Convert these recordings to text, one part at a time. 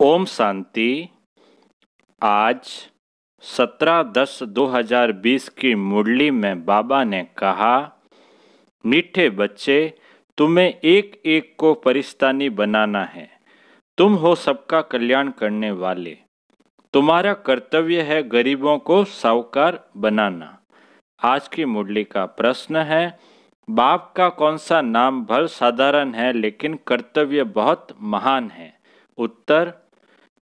ओम शांति। आज 17/10/2020 की मुरली में बाबा ने कहा, मीठे बच्चे, तुम्हें एक एक को परिस्तानी बनाना है। तुम हो सबका कल्याण करने वाले। तुम्हारा कर्तव्य है गरीबों को साहूकार बनाना। आज की मुरली का प्रश्न है, बाप का कौन सा नाम भल साधारण है लेकिन कर्तव्य बहुत महान है। उत्तर,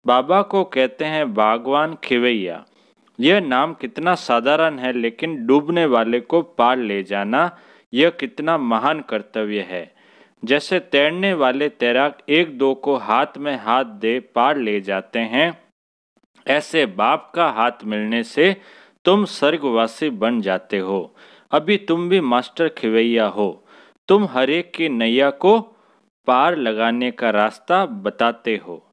बाबा को कहते हैं बागवान खिवैया। यह नाम कितना साधारण है लेकिन डूबने वाले को पार ले जाना यह कितना महान कर्तव्य है। जैसे तैरने वाले तैराक एक दो को हाथ में हाथ दे पार ले जाते हैं, ऐसे बाप का हाथ मिलने से तुम स्वर्गवासी बन जाते हो। अभी तुम भी मास्टर खिवैया हो। तुम हर एक की नैया को पार लगाने का रास्ता बताते हो।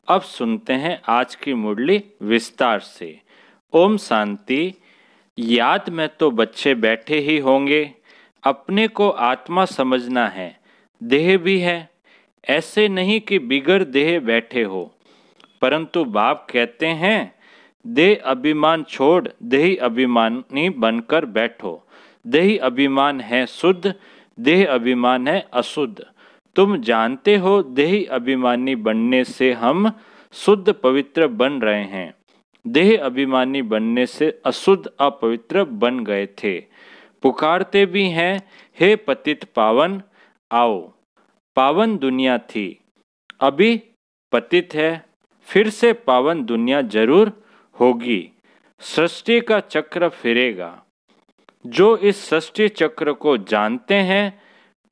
अब सुनते हैं आज की मुरली विस्तार से। ओम शांति। याद में तो बच्चे बैठे ही होंगे। अपने को आत्मा समझना है, देह भी है। ऐसे नहीं कि बिगर देह बैठे हो, परंतु बाप कहते हैं देह अभिमान छोड़ देही अभिमानी बनकर बैठो। देही अभिमान है शुद्ध, देह अभिमान है अशुद्ध। तुम जानते हो देही अभिमानी बनने से हम शुद्ध पवित्र बन रहे हैं। देह अभिमानी बनने से अशुद्ध अपवित्र बन गए थे। पुकारते भी हैं, हे पतित पावन आओ। पावन दुनिया थी, अभी पतित है, फिर से पावन दुनिया जरूर होगी। सृष्टि का चक्र फिरेगा। जो इस सृष्टि चक्र को जानते हैं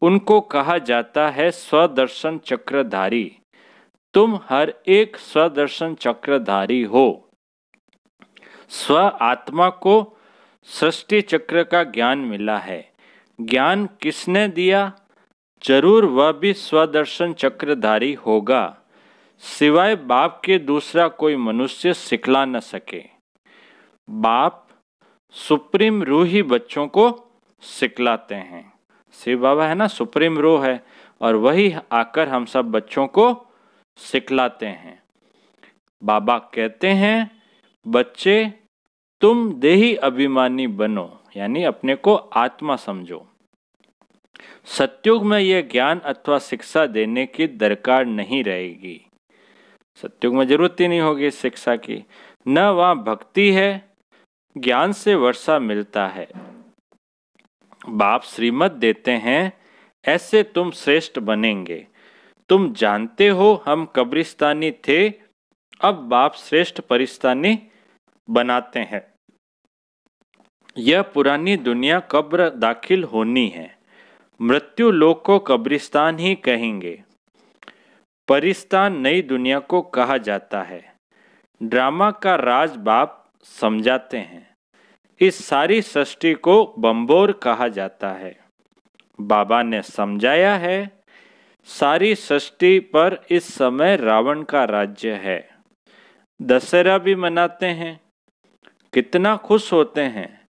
उनको कहा जाता है स्वदर्शन चक्रधारी। तुम हर एक स्वदर्शन चक्रधारी हो। स्व आत्मा को सृष्टि चक्र का ज्ञान मिला है। ज्ञान किसने दिया? जरूर वह भी स्वदर्शन चक्रधारी होगा। सिवाय बाप के दूसरा कोई मनुष्य सिखला न सके। बाप सुप्रीम रूह ही बच्चों को सिखलाते हैं। शिव बाबा है ना, सुप्रीम रूह है, और वही आकर हम सब बच्चों को सिखलाते हैं। बाबा कहते हैं, बच्चे तुम देही अभिमानी बनो, यानी अपने को आत्मा समझो। सत्युग में यह ज्ञान अथवा शिक्षा देने की दरकार नहीं रहेगी। सत्युग में जरूरत ही नहीं होगी शिक्षा की। न वहाँ भक्ति है, ज्ञान से वर्षा मिलता है। बाप श्रीमत देते हैं, ऐसे तुम श्रेष्ठ बनेंगे। तुम जानते हो हम कब्रिस्तानी थे, अब बाप श्रेष्ठ परिस्तानी बनाते हैं। यह पुरानी दुनिया कब्र दाखिल होनी है। मृत्यु लोक को कब्रिस्तान ही कहेंगे। परिस्तान नई दुनिया को कहा जाता है। ड्रामा का राज बाप समझाते हैं। इस सारी सृष्टि को बम्बोर कहा जाता है। बाबा ने समझाया है, सारी सृष्टि पर इस समय रावण का राज्य है। दशहरा भी मनाते हैं, कितना खुश होते हैं।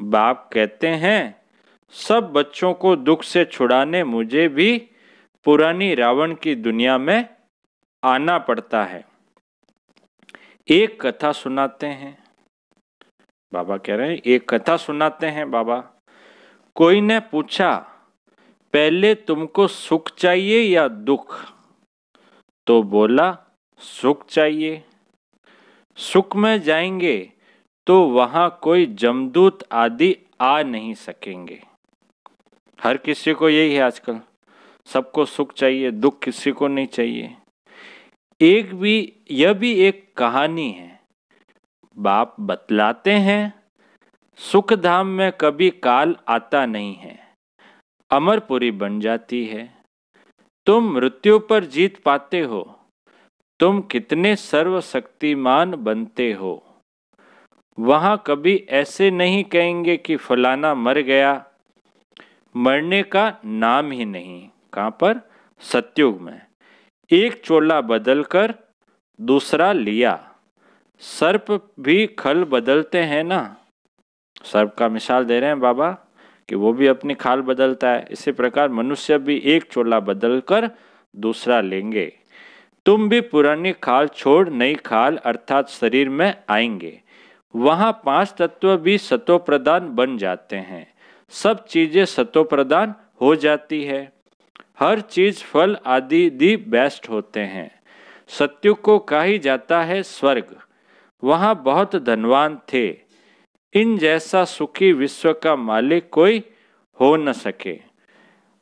बाप कहते हैं, सब बच्चों को दुख से छुड़ाने मुझे भी पुरानी रावण की दुनिया में आना पड़ता है। एक कथा सुनाते हैं। बाबा कह रहे हैं एक कथा सुनाते हैं बाबा। कोई ने पूछा, पहले तुमको सुख चाहिए या दुख? तो बोला, सुख चाहिए। सुख में जाएंगे तो वहां कोई जमदूत आदि आ नहीं सकेंगे। हर किसी को यही है आजकल, सबको सुख चाहिए, दुख किसी को नहीं चाहिए। यह भी एक कहानी है। बाप बतलाते हैं, सुख धाम में कभी काल आता नहीं है, अमरपुरी बन जाती है। तुम मृत्यु पर जीत पाते हो। तुम कितने सर्वशक्तिमान बनते हो। वहां कभी ऐसे नहीं कहेंगे कि फलाना मर गया। मरने का नाम ही नहीं। कहां पर? सत्युग में। एक चोला बदलकर दूसरा लिया। सर्प भी खल बदलते हैं ना। सर्प का मिसाल दे रहे हैं बाबा कि वो भी अपनी खाल बदलता है। इसी प्रकार मनुष्य भी एक चोला बदलकर दूसरा लेंगे। तुम भी पुरानी खाल छोड़ नई खाल अर्थात शरीर में आएंगे। वहां 5 तत्व भी सतो प्रधान बन जाते हैं। सब चीजें सतो प्रधान हो जाती है। हर चीज फल आदि दी बेस्ट होते हैं। सत्यु को कहा जाता है स्वर्ग। वहां बहुत धनवान थे। इन जैसा सुखी विश्व का मालिक कोई हो न सके।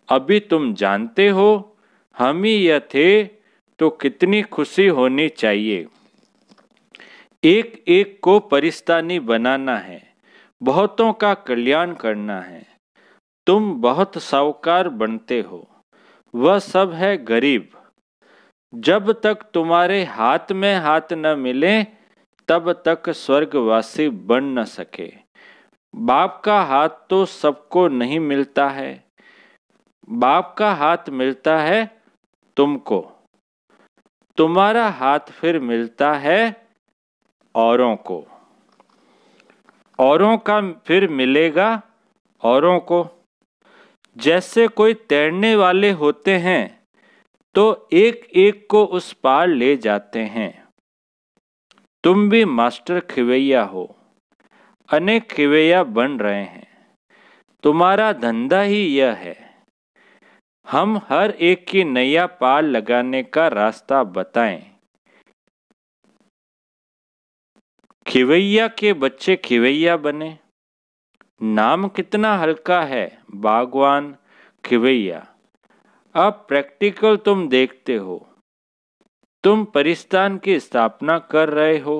अभी तुम जानते हो हम ही यह थे तो कितनी खुशी होनी चाहिए। एक एक को परिस्तानी बनाना है, बहुतों का कल्याण करना है। तुम बहुत साहूकार बनते हो, वह सब है गरीब। जब तक तुम्हारे हाथ में हाथ न मिले तब तक स्वर्गवासी बन न सके। बाप का हाथ तो सबको नहीं मिलता है, बाप का हाथ मिलता है तुमको। तुम्हारा हाथ फिर मिलता है औरों को, औरों का फिर मिलेगा औरों को। जैसे कोई तैरने वाले होते हैं तो एक एक को उस पार ले जाते हैं। तुम भी मास्टर खिवैया हो, अनेक खिवैया बन रहे हैं। तुम्हारा धंधा ही यह है। हम हर एक की नैया पार लगाने का रास्ता बताएं। खिवैया के बच्चे खिवैया बने। नाम कितना हल्का है, बागवान खिवैया। अब प्रैक्टिकल तुम देखते हो। तुम परिस्तान की स्थापना कर रहे हो।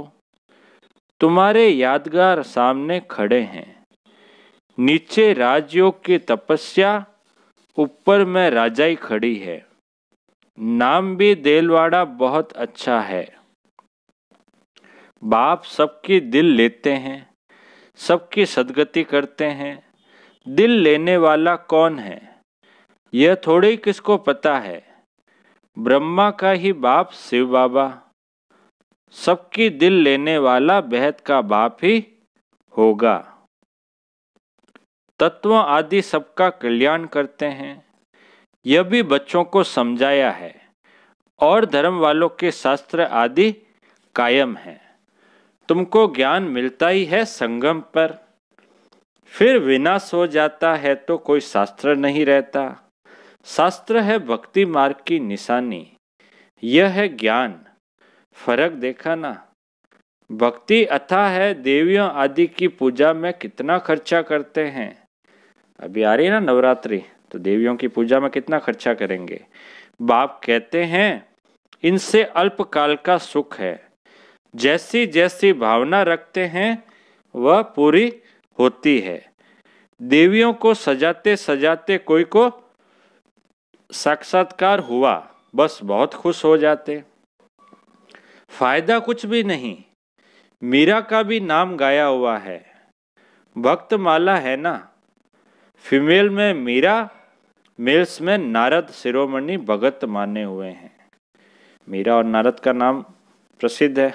तुम्हारे यादगार सामने खड़े हैं। नीचे राजयोग की तपस्या, ऊपर में राजाई खड़ी है। नाम भी देलवाड़ा बहुत अच्छा है। बाप सबकी दिल लेते हैं, सबकी सदगति करते हैं। दिल लेने वाला कौन है यह थोड़ी किसको पता है। ब्रह्मा का ही बाप शिव बाबा। सबकी दिल लेने वाला बेहद का बाप ही होगा। तत्व आदि सबका कल्याण करते हैं। यह भी बच्चों को समझाया है। और धर्म वालों के शास्त्र आदि कायम है। तुमको ज्ञान मिलता ही है संगम पर। फिर विनाश हो जाता है तो कोई शास्त्र नहीं रहता। शास्त्र है भक्ति मार्ग की निशानी। यह है ज्ञान। फर्क देखा ना। भक्ति अथाह है। देवियों आदि की पूजा में कितना खर्चा करते हैं। अभी आ रही है ना नवरात्रि, तो देवियों की पूजा में कितना खर्चा करेंगे। बाप कहते हैं इनसे अल्पकाल का सुख है। जैसी जैसी भावना रखते हैं वह पूरी होती है। देवियों को सजाते सजाते कोई को साक्षात्कार हुआ, बस बहुत खुश हो जाते। फायदा कुछ भी नहीं। मीरा का भी नाम गाया हुआ है। भक्त माला है ना। फीमेल में मीरा, मेल्स में नारद शिरोमणि भगत माने हुए हैं। मीरा और नारद का नाम प्रसिद्ध है।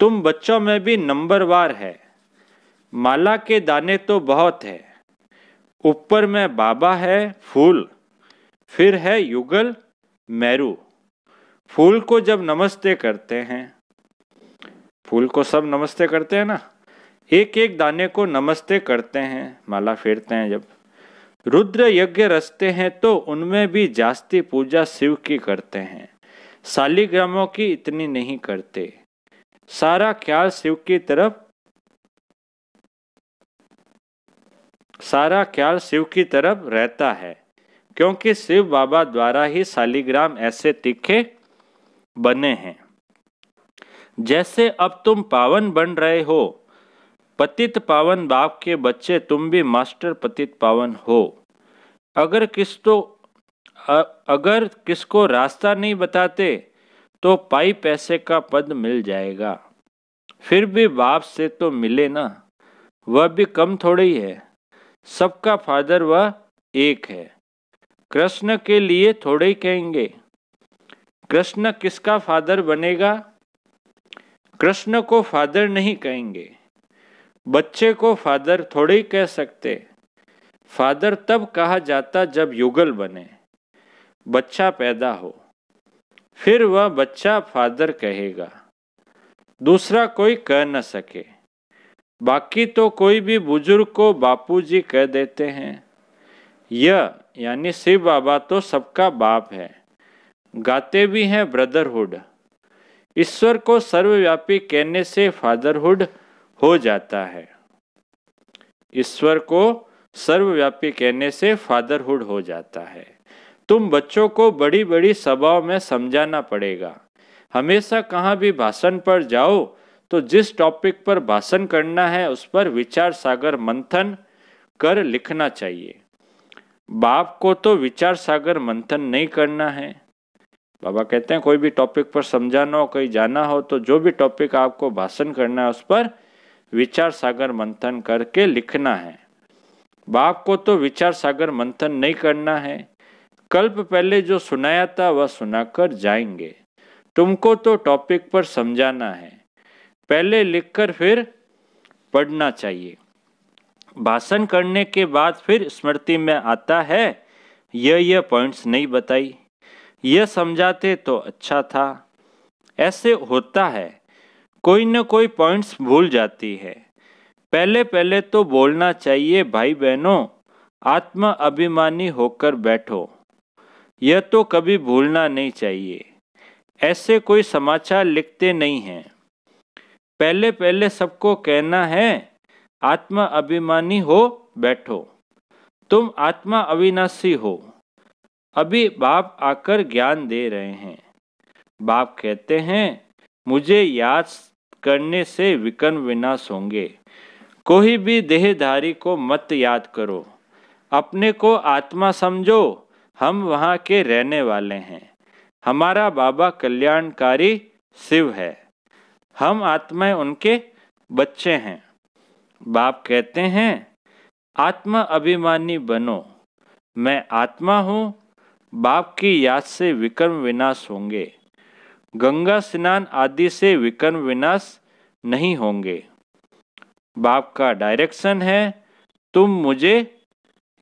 तुम बच्चों में भी नंबरवार है। माला के दाने तो बहुत है। ऊपर में बाबा है फूल, फिर है युगल मेरू। फूल को जब नमस्ते करते हैं, फूल को सब नमस्ते करते हैं ना, एक एक दाने को नमस्ते करते हैं, माला फेरते हैं। जब रुद्र यज्ञ रचते हैं तो उनमें भी जास्ती पूजा शिव की करते हैं। शालिग्रामों की इतनी नहीं करते। सारा ख्याल शिव की तरफ, सारा ख्याल शिव की तरफ रहता है, क्योंकि शिव बाबा द्वारा ही शालिग्राम ऐसे तीखे बने हैं। जैसे अब तुम पावन बन रहे हो, पतित पावन बाप के बच्चे, तुम भी मास्टर पतित पावन हो। अगर किसको रास्ता नहीं बताते तो पाई पैसे का पद मिल जाएगा। फिर भी बाप से तो मिले ना, वह भी कम थोड़ी है। सबका फादर वह एक है। कृष्ण के लिए थोड़े ही कहेंगे। कृष्ण किसका फादर बनेगा। कृष्ण को फादर नहीं कहेंगे। बच्चे को फादर थोड़े ही कह सकते। फादर तब कहा जाता जब युगल बने, बच्चा पैदा हो। फिर वह बच्चा फादर कहेगा, दूसरा कोई कह न सके। बाकी तो कोई भी बुजुर्ग को बापूजी कह देते हैं। यह यानी शिव बाबा तो सबका बाप है। गाते भी हैं ब्रदरहुड। ईश्वर को सर्वव्यापी कहने से फादरहुड हो जाता है। ईश्वर को सर्वव्यापी कहने से फादरहुड हो जाता है। तुम बच्चों को बड़ी बड़ी सभाओं में समझाना पड़ेगा। हमेशा कहाँ भी भाषण पर जाओ तो जिस टॉपिक पर भाषण करना है उस पर विचार सागर मंथन कर लिखना चाहिए। बाप को तो विचार सागर मंथन नहीं करना है। बाबा कहते हैं कोई भी टॉपिक पर समझाना हो, कहीं जाना हो, तो जो भी टॉपिक आपको भाषण करना है उस पर विचार सागर मंथन करके लिखना है। बाप को तो विचार सागर मंथन नहीं करना है। कल्प पहले जो सुनाया था वह सुनाकर जाएंगे। तुमको तो टॉपिक पर समझाना है, पहले लिखकर फिर पढ़ना चाहिए। भाषण करने के बाद फिर स्मृति में आता है, यह पॉइंट्स नहीं बताई, यह समझाते तो अच्छा था। ऐसे होता है, कोई न कोई पॉइंट्स भूल जाती है। पहले पहले तो बोलना चाहिए, भाई बहनों आत्मा अभिमानी होकर बैठो। यह तो कभी भूलना नहीं चाहिए। ऐसे कोई समाचार लिखते नहीं हैं। पहले पहले सबको कहना है, आत्मा अभिमानी हो बैठो, तुम आत्मा अविनाशी हो। अभी बाप आकर ज्ञान दे रहे हैं। बाप कहते हैं, मुझे याद करने से विकर्म विनाश होंगे। कोई भी देहधारी को मत याद करो, अपने को आत्मा समझो। हम वहाँ के रहने वाले हैं। हमारा बाबा कल्याणकारी शिव है, हम आत्माएं उनके बच्चे हैं। बाप कहते हैं, आत्मा अभिमानी बनो, मैं आत्मा हूँ। बाप की याद से विकर्म विनाश होंगे। गंगा स्नान आदि से विकर्म विनाश नहीं होंगे। बाप का डायरेक्शन है, तुम मुझे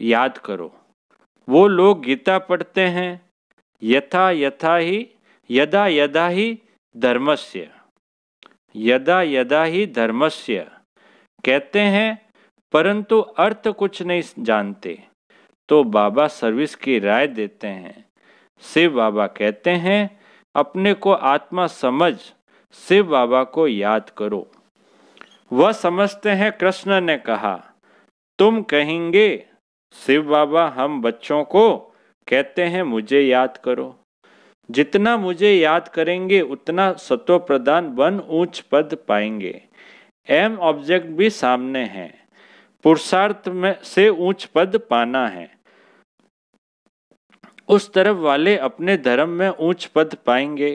याद करो। वो लोग गीता पढ़ते हैं, यथा यथा ही यदा यदा ही धर्मस्य, यदा यदा ही धर्मस्य कहते हैं, परंतु अर्थ कुछ नहीं जानते। तो बाबा सर्विस की राय देते हैं। शिव बाबा कहते हैं, अपने को आत्मा समझ शिव बाबा को याद करो। वह समझते हैं। कृष्ण ने कहा, तुम कहेंगे शिव बाबा हम बच्चों को कहते हैं मुझे याद करो। जितना मुझे याद करेंगे उतना सतो प्रधान बन ऊंच पद पाएंगे। एम ऑब्जेक्ट भी सामने है, पुरुषार्थ में से ऊंच पद पाना है। उस तरफ वाले अपने धर्म में ऊंच पद पाएंगे।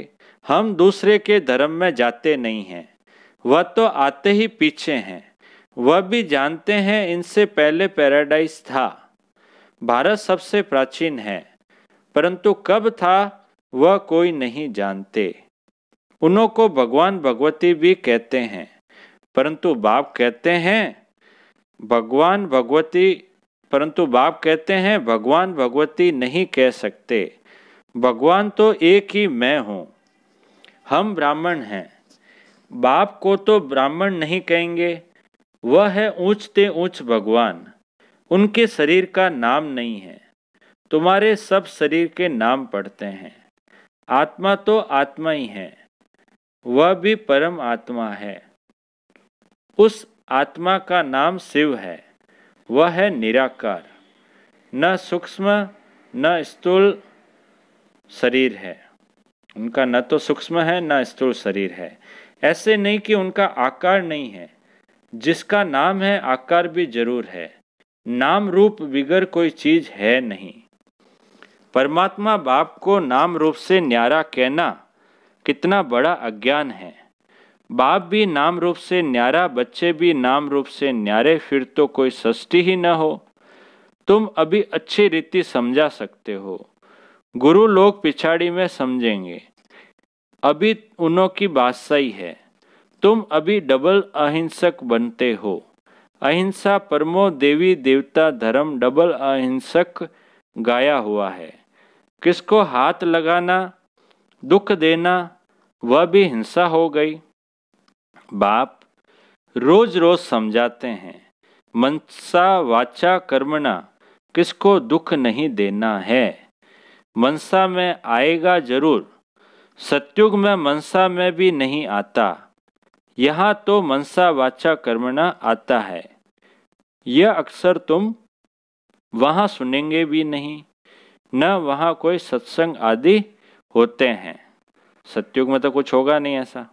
हम दूसरे के धर्म में जाते नहीं हैं, वह तो आते ही पीछे हैं। वह भी जानते हैं इनसे पहले पैराडाइज था। भारत सबसे प्राचीन है, परंतु कब था वह कोई नहीं जानते। उन्हों को भगवान भगवती भी कहते हैं, परंतु बाप कहते हैं भगवान भगवती, परंतु बाप कहते हैं भगवान भगवती नहीं कह सकते। भगवान तो एक ही मैं हूँ। हम ब्राह्मण हैं, बाप को तो ब्राह्मण नहीं कहेंगे। वह है ऊंचते ऊंच भगवान, उनके शरीर का नाम नहीं है। तुम्हारे सब शरीर के नाम पढ़ते हैं। आत्मा तो आत्मा ही है, वह भी परम आत्मा है। उस आत्मा का नाम शिव है। वह है निराकार, न सूक्ष्म न स्थूल शरीर है। उनका न तो सूक्ष्म है न स्थूल शरीर है। ऐसे नहीं कि उनका आकार नहीं है। जिसका नाम है आकार भी जरूर है। नाम रूप बिगर कोई चीज है नहीं। परमात्मा बाप को नाम रूप से न्यारा कहना कितना बड़ा अज्ञान है। बाप भी नाम रूप से न्यारा, बच्चे भी नाम रूप से न्यारे, फिर तो कोई सृष्टि ही न हो। तुम अभी अच्छी रीति समझा सकते हो, गुरु लोग पिछाड़ी में समझेंगे। अभी उन्हों की बात सही है। तुम अभी डबल अहिंसक बनते हो। अहिंसा परमो देवी देवता धर्म डबल अहिंसक गाया हुआ है। किसको हाथ लगाना दुख देना वह भी हिंसा हो गई। बाप रोज रोज समझाते हैं, मनसा वाचा कर्मणा, किसको दुख नहीं देना है। मनसा में आएगा जरूर, सत्युग में मनसा में भी नहीं आता। यहाँ तो मनसा वाचा कर्मणा आता है। यह अक्सर तुम वहाँ सुनेंगे भी नहीं, न वहाँ कोई सत्संग आदि होते हैं। सत्युग में तो कुछ होगा नहीं ऐसा।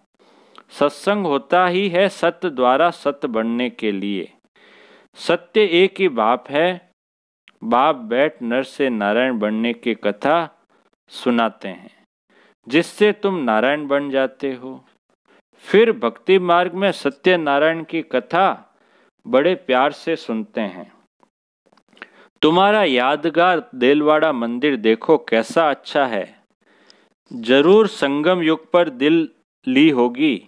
सत्संग होता ही है सत्य द्वारा सत्य बनने के लिए। सत्य एक ही बाप है। बाप बैठ नर से नारायण बनने की कथा सुनाते हैं, जिससे तुम नारायण बन जाते हो। फिर भक्ति मार्ग में सत्य नारायण की कथा बड़े प्यार से सुनते हैं। तुम्हारा यादगार देलवाड़ा मंदिर देखो कैसा अच्छा है। जरूर संगम युग पर दिल ली होगी।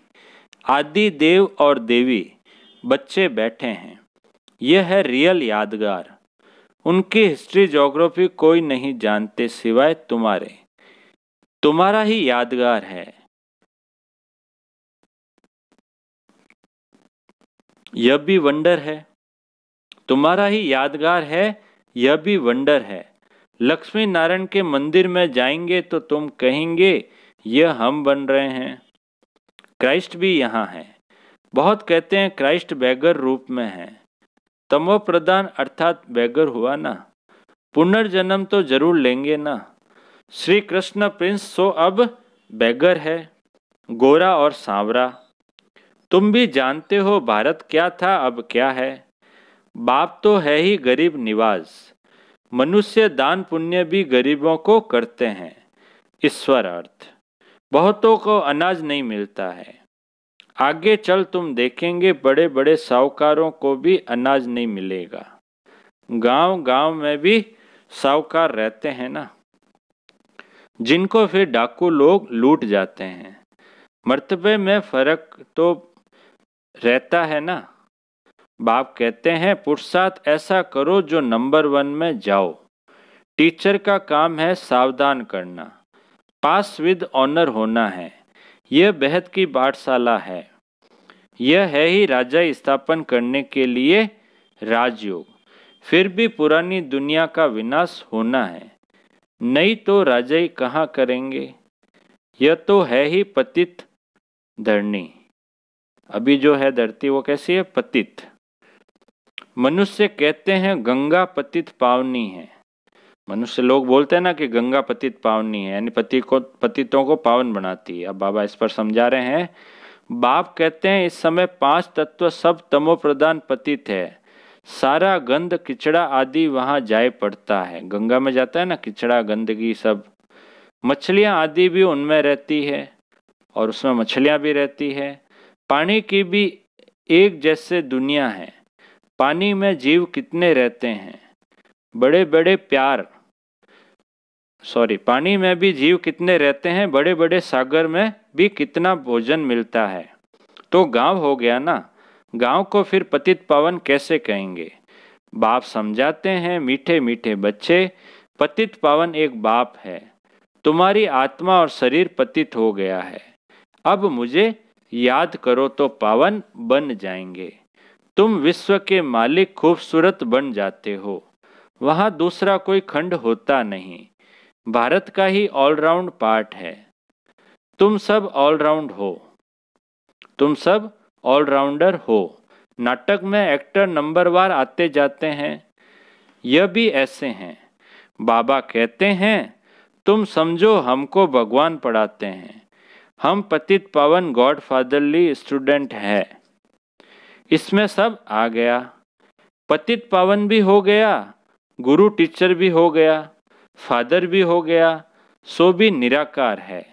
आदि देव और देवी बच्चे बैठे हैं। यह है रियल यादगार। उनकी हिस्ट्री ज्योग्राफी कोई नहीं जानते सिवाय तुम्हारे। तुम्हारा ही यादगार है। यह भी वंडर है। तुम्हारा ही यादगार है, यह भी वंडर है। लक्ष्मी नारायण के मंदिर में जाएंगे तो तुम कहेंगे यह हम बन रहे हैं। क्राइस्ट भी यहाँ है। बहुत कहते हैं क्राइस्ट बैगर रूप में है। तमो प्रधान अर्थात बैगर हुआ ना। पुनर्जन्म तो जरूर लेंगे ना। श्री कृष्ण प्रिंस सो अब बैगर है, गोरा और सांवरा। तुम भी जानते हो भारत क्या था अब क्या है। बाप तो है ही गरीब निवाज। मनुष्य दान पुण्य भी गरीबों को करते हैं। ईश्वर अर्थ बहुतों को अनाज नहीं मिलता है। आगे चल तुम देखेंगे बड़े बड़े साहूकारों को भी अनाज नहीं मिलेगा। गांव गांव में भी साहूकार रहते हैं ना, जिनको फिर डाकू लोग लूट जाते हैं। मर्तबे में फर्क तो रहता है ना। बाप कहते हैं पुरुषार्थ ऐसा करो जो नंबर 1 में जाओ। टीचर का काम है सावधान करना, पास विद ऑनर होना है। यह बेहद की पाठशाला है। यह है ही राजा स्थापन करने के लिए राजयोग। फिर भी पुरानी दुनिया का विनाश होना है, नहीं तो राजाई कहाँ करेंगे। यह तो है ही पतित धरनी। अभी जो है धरती वो कैसी है, पतित। मनुष्य कहते हैं गंगा पतित पावनी है। मनुष्य लोग बोलते हैं ना कि गंगा पतित पावनी है, यानी पतितों को पावन बनाती है। अब बाबा इस पर समझा रहे हैं। बाप कहते हैं इस समय 5 तत्व सब तमो प्रधान पतित है। सारा गंद किचड़ा आदि वहां जाए पड़ता है। गंगा में जाता है ना किचड़ा गंदगी सब। मछलियां आदि भी उनमें रहती है और उसमें मछलियां भी रहती है। पानी की भी एक जैसे दुनिया है। पानी में जीव कितने रहते हैं, बड़े बड़े पानी में भी जीव कितने रहते हैं, बड़े बड़े सागर में भी कितना भोजन मिलता है। तो गांव हो गया ना। गांव को फिर पतित पावन कैसे कहेंगे। बाप समझाते हैं मीठे मीठे बच्चे, पतित पावन एक बाप है। तुम्हारी आत्मा और शरीर पतित हो गया है। अब मुझे याद करो तो पावन बन जाएंगे। तुम विश्व के मालिक खूबसूरत बन जाते हो। वहां दूसरा कोई खंड होता नहीं। भारत का ही ऑलराउंड पार्ट है। तुम सब ऑलराउंड हो। तुम सब ऑलराउंडर हो। नाटक में एक्टर नंबरवार आते जाते हैं। यह भी ऐसे हैं। बाबा कहते हैं तुम समझो हमको भगवान पढ़ाते हैं। हम पतित पावन गॉड फादरली स्टूडेंट है। इसमें सब आ गया। पतित पावन भी हो गया, गुरु टीचर भी हो गया, फादर भी हो गया, सो भी निराकार है।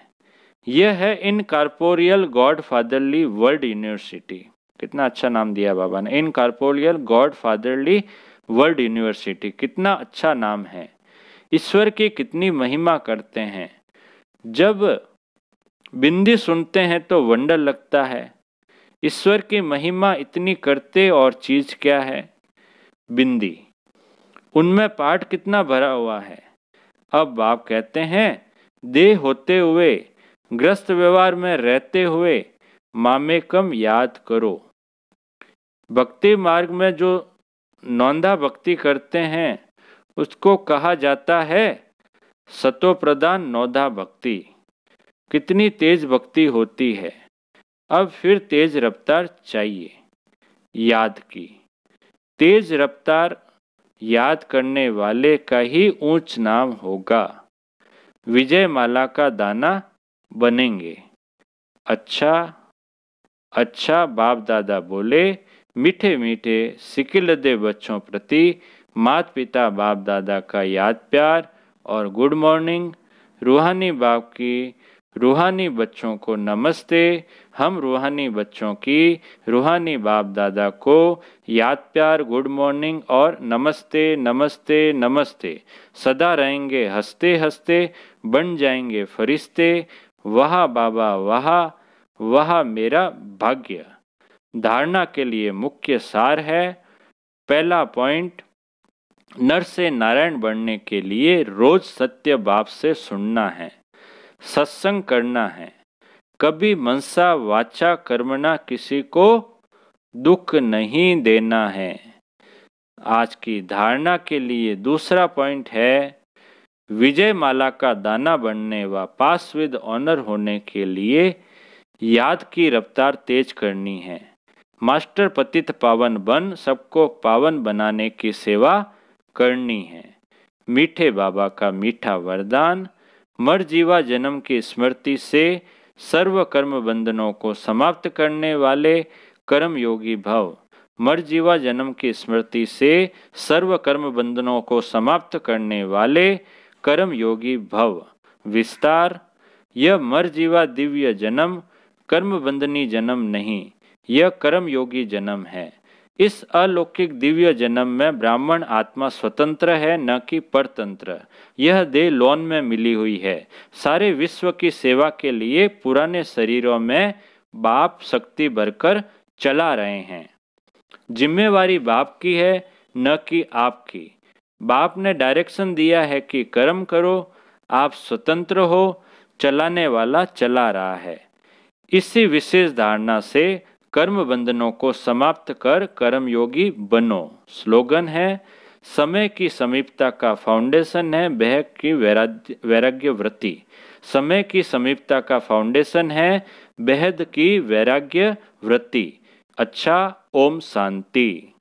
यह है incorporeal God fatherly world university. कितना अच्छा नाम दिया बाबा ने, incorporeal God fatherly world university. कितना अच्छा नाम है। ईश्वर की कितनी महिमा करते हैं। जब बिंदी सुनते हैं तो वंडर लगता है। ईश्वर की महिमा इतनी करते और चीज क्या है, बिंदी। उनमें पाठ कितना भरा हुआ है। अब बाप कहते हैं देह होते हुए ग्रस्त व्यवहार में रहते हुए मामेकम याद करो। भक्ति मार्ग में जो नौंधा भक्ति करते हैं उसको कहा जाता है सतो प्रधान नौधा भक्ति। कितनी तेज भक्ति होती है। अब फिर तेज रफ्तार चाहिए याद की। तेज रफ्तार याद करने वाले का ही ऊंच नाम होगा। विजय माला का दाना बनेंगे। अच्छा अच्छा बाप दादा बोले, मीठे मीठे सिकिलदे बच्चों प्रति माता पिता बाप दादा का याद प्यार और गुड मॉर्निंग। रूहानी बाप की रूहानी बच्चों को नमस्ते। हम रूहानी बच्चों की रूहानी बाप दादा को याद प्यार गुड मॉर्निंग और नमस्ते नमस्ते नमस्ते। सदा रहेंगे हंसते हंसते, बन जाएंगे फरिश्ते। वाह बाबा वाह, वह मेरा भाग्य। धारणा के लिए मुख्य सार है। पहला पॉइंट, नर से नारायण बनने के लिए रोज सत्य बाप से सुनना है, सत्संग करना है, कभी मनसा वाचा कर्मणा किसी को दुख नहीं देना है। आज की धारणा के लिए दूसरा पॉइंट है, विजय माला का दाना बनने व पास विद ऑनर होने के लिए याद की रफ्तार तेज करनी है। मास्टर पतित पावन बन सबको पावन बनाने की सेवा करनी है। मीठे बाबा का मीठा वरदान, मर जीवा जन्म की स्मृति से सर्व कर्म बंधनों को समाप्त करने वाले कर्म योगी भव। मर जीवा जन्म की स्मृति से सर्व कर्म बंधनों को समाप्त करने वाले कर्म योगी भव। विस्तार, यह मर जीवा दिव्य जन्म कर्म बंधनी जन्म नहीं, यह कर्म योगी जन्म है। इस अलौकिक दिव्य जन्म में ब्राह्मण आत्मा स्वतंत्र है, न कि परतंत्र। यह देह लोन में मिली हुई है। सारे विश्व की सेवा के लिए पुराने शरीरों में बाप शक्ति भरकर चला रहे हैं। जिम्मेवारी बाप की है, न कि आपकी। बाप ने डायरेक्शन दिया है कि कर्म करो, आप स्वतंत्र हो, चलाने वाला चला रहा है। इसी विशेष धारणा से कर्म बंधनों को समाप्त कर कर्मयोगी बनो। स्लोगन है, समय की समीपता का फाउंडेशन है बेहद की वैराग्य वृत्ति। समय की समीपता का फाउंडेशन है बेहद की वैराग्य वृत्ति। अच्छा, ओम शांति।